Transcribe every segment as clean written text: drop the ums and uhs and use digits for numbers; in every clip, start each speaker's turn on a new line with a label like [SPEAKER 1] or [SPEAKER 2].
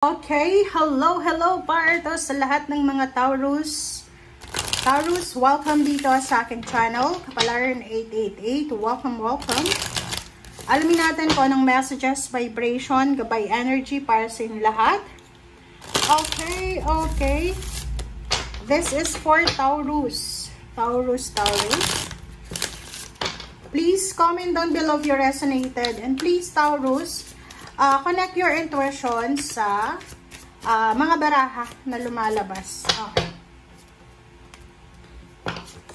[SPEAKER 1] Okay, hello para sa lahat ng mga Taurus. Taurus, welcome dito sa aking channel, Kapalaran 888. Welcome. Alamin natin kung anong messages, vibration, gabay energy para sa inyong lahat. Okay. This is for Taurus. Taurus. Please comment down below if you resonated. And please, Taurus, connect your intuition sa mga baraha na lumalabas. Okay.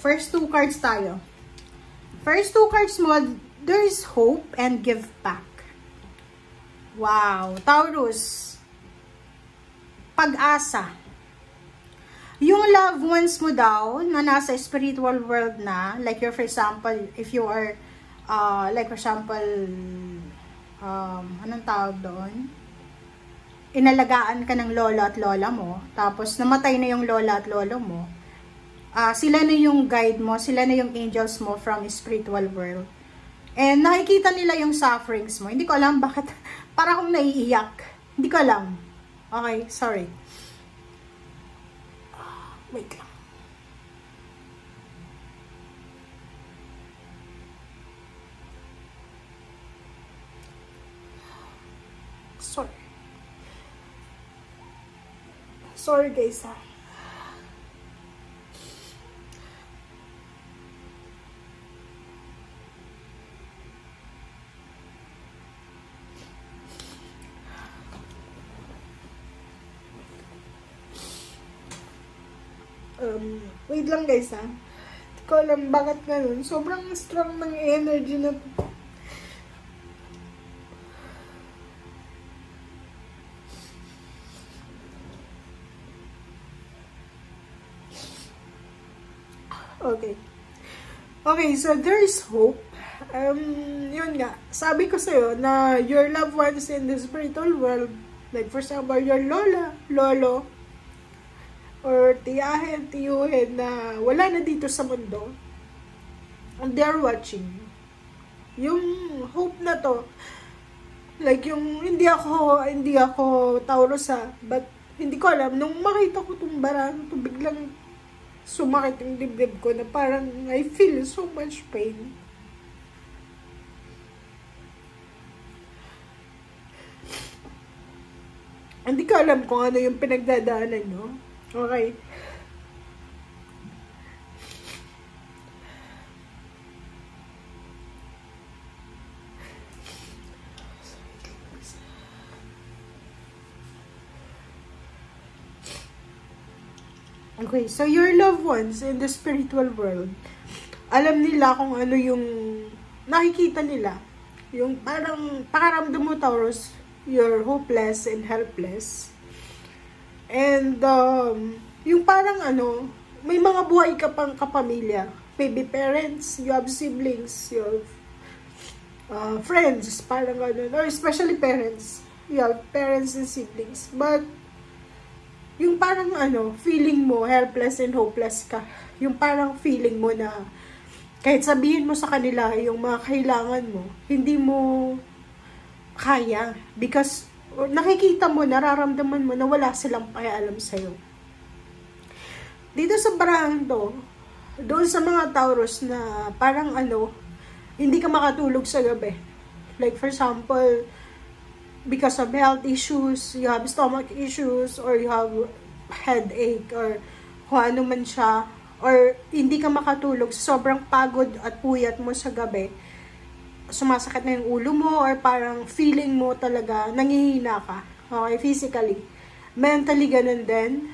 [SPEAKER 1] First two cards tayo. First two cards mo, there is hope and give back. Wow. Taurus, pag-asa. Yung loved ones mo daw na nasa spiritual world na, like for example, if you are, anong tawag doon? Inalagaan ka ng lola at lola mo, tapos namatay na yung lola at lolo mo, sila na yung guide mo, sila na yung angels mo from spiritual world. And nakikita nila yung sufferings mo. Hindi ko alam bakit, para akong naiiyak. Hindi ko alam. Okay, sorry. Wait lang. Sorry guys ha. Wait lang guys ha. Hindi ko alam bakit ganun. Sobrang strong ng energy na Okay, so there is hope. Yun nga, sabi ko sa'yo na your loved ones in the spiritual world, like for example, your lola, lolo, or tiyahin, tiyuhin na wala na dito sa mundo, and they're watching. Yung hope na to, like yung hindi ako Taurus but hindi ko alam, nung makita ko itong barang, ito biglang sumakit yung dibdib ko na parang I feel so much pain. Hindi ko alam kung ano yung pinagdadaanan nyo. Okay. Okay, so your loved ones in the spiritual world, alam nila kung ano yung nakikita nila. Yung parang pakaramdam mo, Taurus, you're hopeless and helpless. And yung parang may mga buhay ka pang kapamilya. Maybe parents, you have siblings, you have friends, parang ganun. Or especially parents. You have parents and siblings. But yung parang feeling mo helpless and hopeless ka. Yung parang feeling mo na kahit sabihin mo sa kanila yung mga kailangan mo, hindi mo kaya. Because nakikita mo, nararamdaman mo na wala silang pakialam sa'yo. Dito sa barahan to, doon sa mga Taurus na parang hindi ka makatulog sa gabi. Like for example, because of health issues, you have stomach issues, or you have headache, or kung ano man siya, or hindi ka makatulog, sobrang pagod at puyat mo sa gabi, sumasakit na yung ulo mo, or parang feeling mo talaga, nangihina ka, okay, physically. Mentally, ganun din.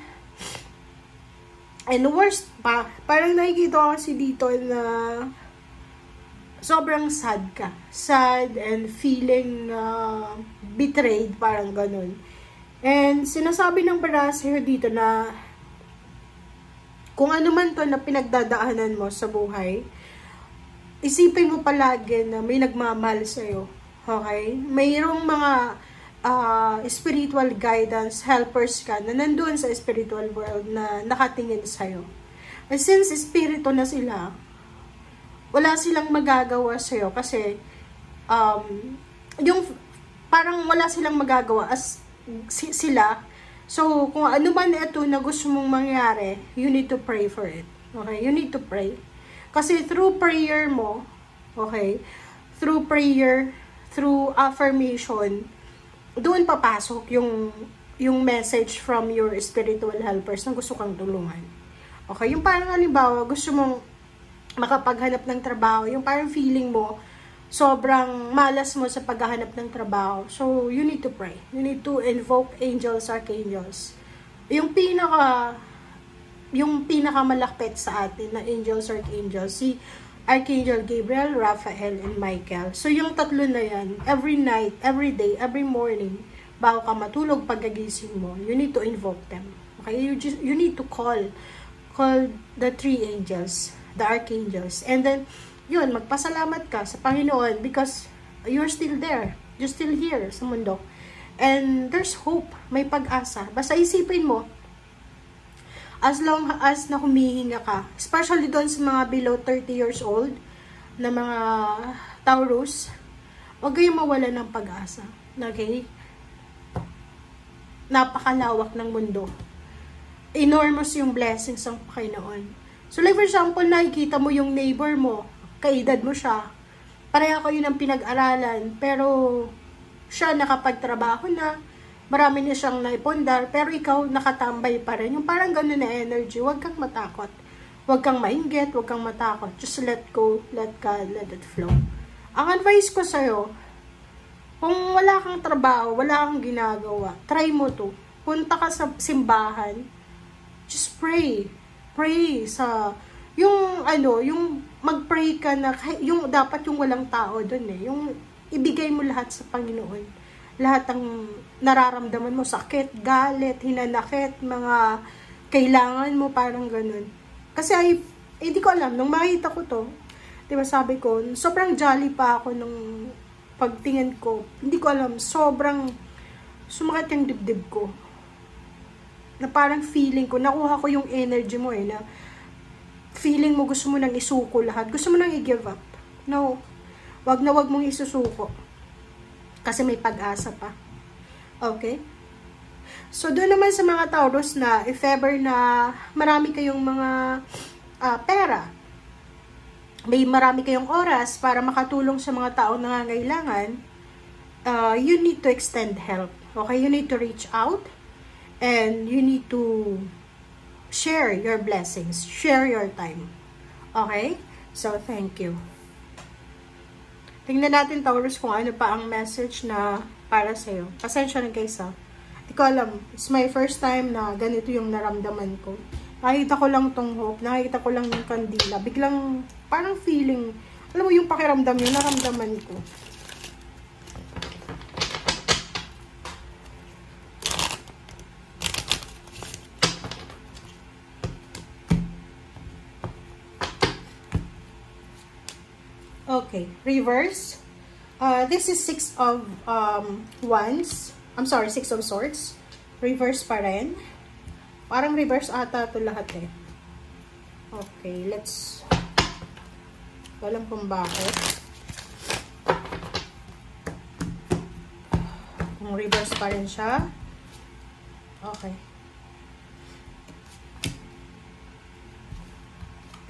[SPEAKER 1] And worst pa, parang nakikita ko kasi dito na sobrang sad ka. Sad and feeling betrayed, parang ganun. And sinasabi ng baraha sa'yo dito na kung ano man to na pinagdadaanan mo sa buhay, isipin mo palagi na may nagmamahal sa'yo. Okay? Mayroong mga spiritual guidance, helpers ka na nandun sa spiritual world na nakatingin sa'yo. And since espiritu na sila, wala silang magagawa sa'yo kasi yung parang wala silang magagawa as sila. So, kung ano man ito na gusto mong mangyari, you need to pray for it. Okay? You need to pray. Kasi through prayer mo, okay, through prayer, through affirmation, doon papasok yung message from your spiritual helpers na gusto kang tulungan. Okay? Yung parang halimbawa, gusto mong makapaghanap ng trabaho, yung parang feeling mo, sobrang malas mo sa paghahanap ng trabaho. So, you need to pray. You need to invoke angels, archangels. Yung pinakamalapit sa atin na angels, archangels, si Archangel Gabriel, Raphael, and Michael. So, yung tatlo na yan, every night, every day, every morning, bago ka matulog, pagkagising mo, you need to invoke them. Okay? You need to call the three angels, the archangels. And then, yun, magpasalamat ka sa Panginoon because you're still there. You're still here sa mundo. And there's hope. May pag-asa. Basta isipin mo, as long as na humihinga ka, especially doon sa mga below 30 years old, na mga Taurus, huwag kayong mawala ng pag-asa. Okay? Napakalawak ng mundo. Enormous yung blessings ng Panginoon. So like for example, nakikita mo yung neighbor mo, kaedad mo siya, pareha kayo ng pinag-aralan, pero siya nakapagtrabaho na, marami na siyang naipundar, pero ikaw nakatambay pa rin. Yung parang ganun na energy, huwag kang matakot. Huwag kang mainggit, huwag kang matakot. Just let go, let God, let it flow. Ang advice ko sa'yo, kung wala kang trabaho, wala kang ginagawa, try mo to. Punta ka sa simbahan, just pray. Pray sa, yung mag-pray ka na, yung dapat yung walang tao dun yung ibigay mo lahat sa Panginoon. Lahat ng nararamdaman mo, sakit, galit, hinanakit, mga kailangan mo, parang ganun. Kasi hindi ko alam, nung makita ko to, diba sabi ko, sobrang jolly pa ako nung pagtingin ko. Hindi ko alam, sobrang sumakit yung dibdib ko. Na parang feeling ko, nakuha ko yung energy mo na feeling mo gusto mo nang isuko lahat. Gusto mo nang i-give up. No. Wag na wag mong isusuko. Kasi may pag-asa pa. Okay? So, doon naman sa mga Taurus na if ever na marami kayong mga pera, may marami kayong oras para makatulong sa mga taong nangangailangan, you need to extend help. Okay? You need to reach out and you need to share your blessings, share your time. Okay? So, thank you. Tingnan natin, Taurus, kung ano pa ang message na para sa'yo. Pasensya na guys, Hindi ko alam. It's my first time na ganito yung naramdaman ko. Nakita ko lang tong hope. Nakita ko lang yung kandila. Biglang, parang feeling, alam mo yung pakiramdam yun, naramdaman ko. Okay, reverse. This is 6 of wands. I'm sorry, 6 of swords. Reverse pa rin. Parang reverse ata ito lahat Okay, let's... Walang kung bakit. Kung reverse pa rin siya. Okay.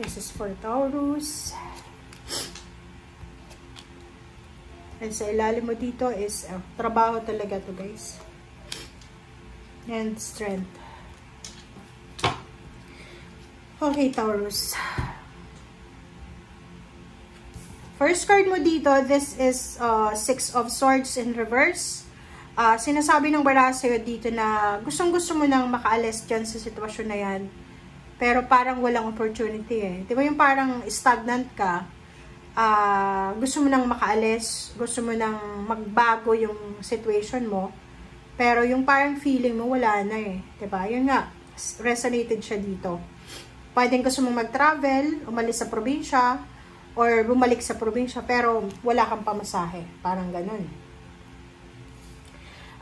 [SPEAKER 1] This is for Taurus. And sa ilalim mo dito is trabaho talaga to guys. And strength. Okay, Taurus. First card mo dito, this is 6 of swords in reverse. Sinasabi ng baraha sa'yo dito na gustong-gusto mo nang makaalis dyan sa sitwasyon na yan. Pero parang walang opportunity Di ba yung parang stagnant ka? Gusto mo nang makaalis, gusto mo nang magbago yung situation mo, pero yung parang feeling mo wala na diba? Yun nga, resonated siya dito. Pwedeng gusto mong mag-travel, umalis sa probinsya, or bumalik sa probinsya, pero wala kang pamasahe. Parang ganun.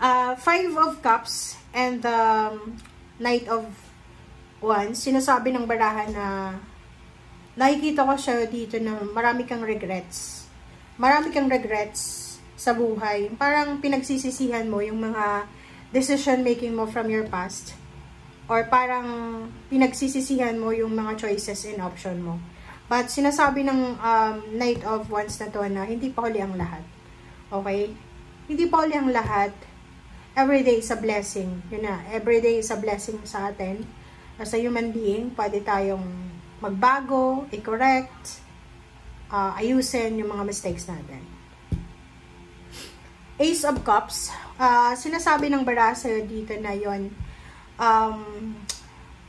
[SPEAKER 1] 5 of Cups and the Knight of Wands, sinasabi ng baraha na nakikita ko siya dito na marami kang regrets. Marami kang regrets sa buhay. Parang pinagsisisihan mo yung mga decision making mo from your past, or parang pinagsisisihan mo yung mga choices and option mo. But sinasabi ng Knight of Wands na to na hindi pa huli ang lahat. Okay? Hindi pa huli ang lahat. Everyday is a blessing. Yun na, everyday is a blessing sa atin. As a human being, pwede tayong magbago, i-correct, ayusin yung mga mistakes natin. Ace of Cups, sinasabi ng bara sa'yo dito na yon,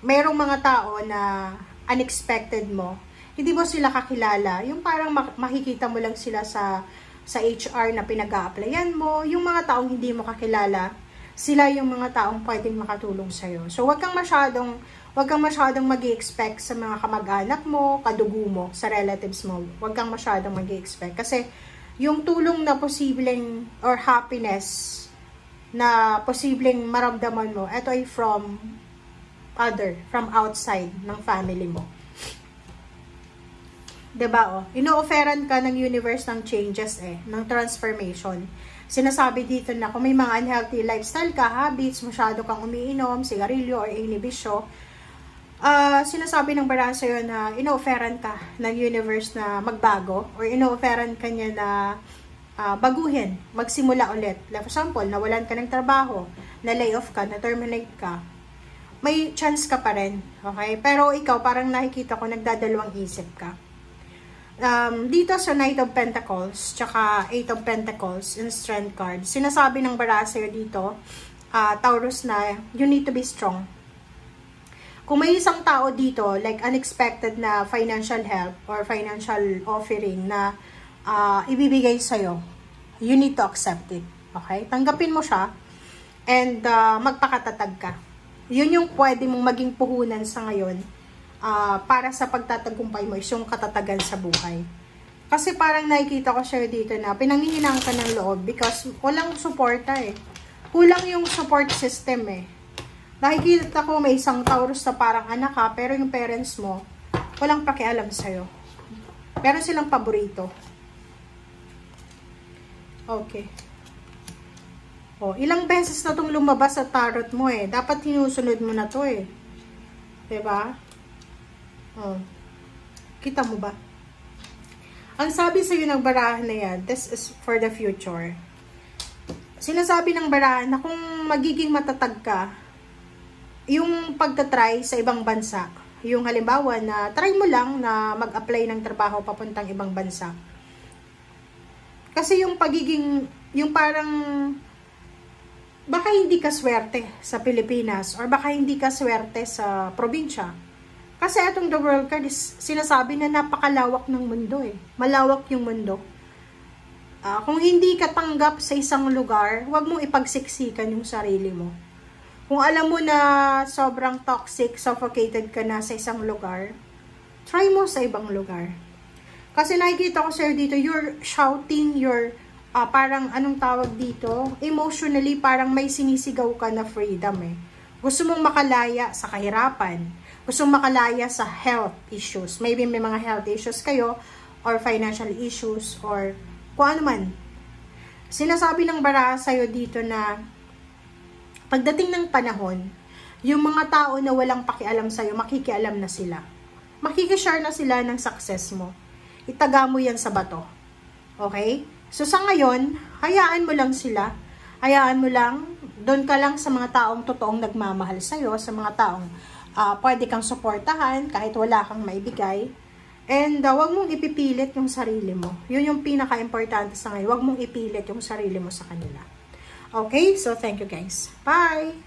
[SPEAKER 1] mayroong mga tao na unexpected mo, hindi mo sila kakilala, yung parang makikita mo lang sila sa HR na pinag-a-applyan mo, yung mga taong hindi mo kakilala, sila yung mga taong pwedeng makatulong sa'yo. So, wag kang masyadong mag-i-expect sa mga kamag-anak mo, kadugo mo, sa relatives mo. Wag kang masyadong mag-i-expect. Kasi, yung tulong na posibleng, or happiness, na posibleng maramdaman mo, ito ay from outside ng family mo. Diba, oh? Ino-offeran ka ng universe ng changes ng transformation. Sinasabi dito na kung may mga unhealthy lifestyle ka, habits, masyado kang umiinom, sigarilyo, or inibisyo, sinasabi ng bara sa'yo na ino-offeran ka ng universe na magbago, or ino-offeran ka niya na baguhin, magsimula ulit. Like for example, nawalan ka ng trabaho, na-layoff ka, na-terminate ka, may chance ka pa rin, okay? Pero ikaw, parang nakikita ko, nagdadalawang isip ka. Dito sa Knight of Pentacles, tsaka Eight of Pentacles, and Strength card, sinasabi ng bara sa'yo dito, Taurus, na you need to be strong. Kung may isang tao dito, like unexpected na financial help or financial offering na ibibigay sa'yo, you need to accept it. Okay? Tanggapin mo siya and magpakatatag ka. Yun yung pwede mong maging puhunan sa ngayon para sa pagtatagumpay mo is yung katatagan sa buhay. Kasi parang nakikita ko siya dito na pinanghihinaan ka ng loob because walang suporta Kulang yung support system Nakikita ko may isang Taurus na parang anak ka, pero yung parents mo, walang pakialam sa'yo. Meron silang paborito. Okay. Ilang beses na itong lumabas sa tarot mo Dapat sinusunod mo na to Diba? Kita mo ba? Ang sabi sa'yo ng barahan na yan, this is for the future. Sinasabi ng barahan na kung magiging matatag ka, yung pagtatry sa ibang bansa, yung halimbawa na try mo lang na mag-apply ng trabaho papuntang ibang bansa. Kasi yung pagiging, yung parang, baka hindi ka swerte sa Pilipinas or baka hindi ka swerte sa probinsya. Kasi itong The World card is sinasabi na napakalawak ng mundo Malawak yung mundo. Kung hindi ka tanggap sa isang lugar, huwag mong ipagsiksikan yung sarili mo. Kung alam mo na sobrang toxic, suffocated ka na sa isang lugar, try mo sa ibang lugar. Kasi nakikita ko sa'yo dito, you're shouting, you're parang anong tawag dito, emotionally parang may sinisigaw ka na freedom Gusto mong makalaya sa kahirapan. Gusto mong makalaya sa health issues. Maybe may mga health issues kayo or financial issues or kung ano man. Sinasabi ng bara sa'yo dito na pagdating ng panahon, yung mga tao na walang pakialam sa'yo, makikialam na sila. Makikishare na sila ng success mo. Itaga mo yan sa bato. Okay? So sa ngayon, hayaan mo lang sila. Hayaan mo lang, doon ka lang sa mga taong totoong nagmamahal sa'yo, sa mga taong pwede kang suportahan kahit wala kang maibigay. And wag mong ipipilit yung sarili mo. Yun yung pinaka-importante sa ngayon. Wag mong ipilit yung sarili mo sa kanila. Okay? So, thank you guys. Bye!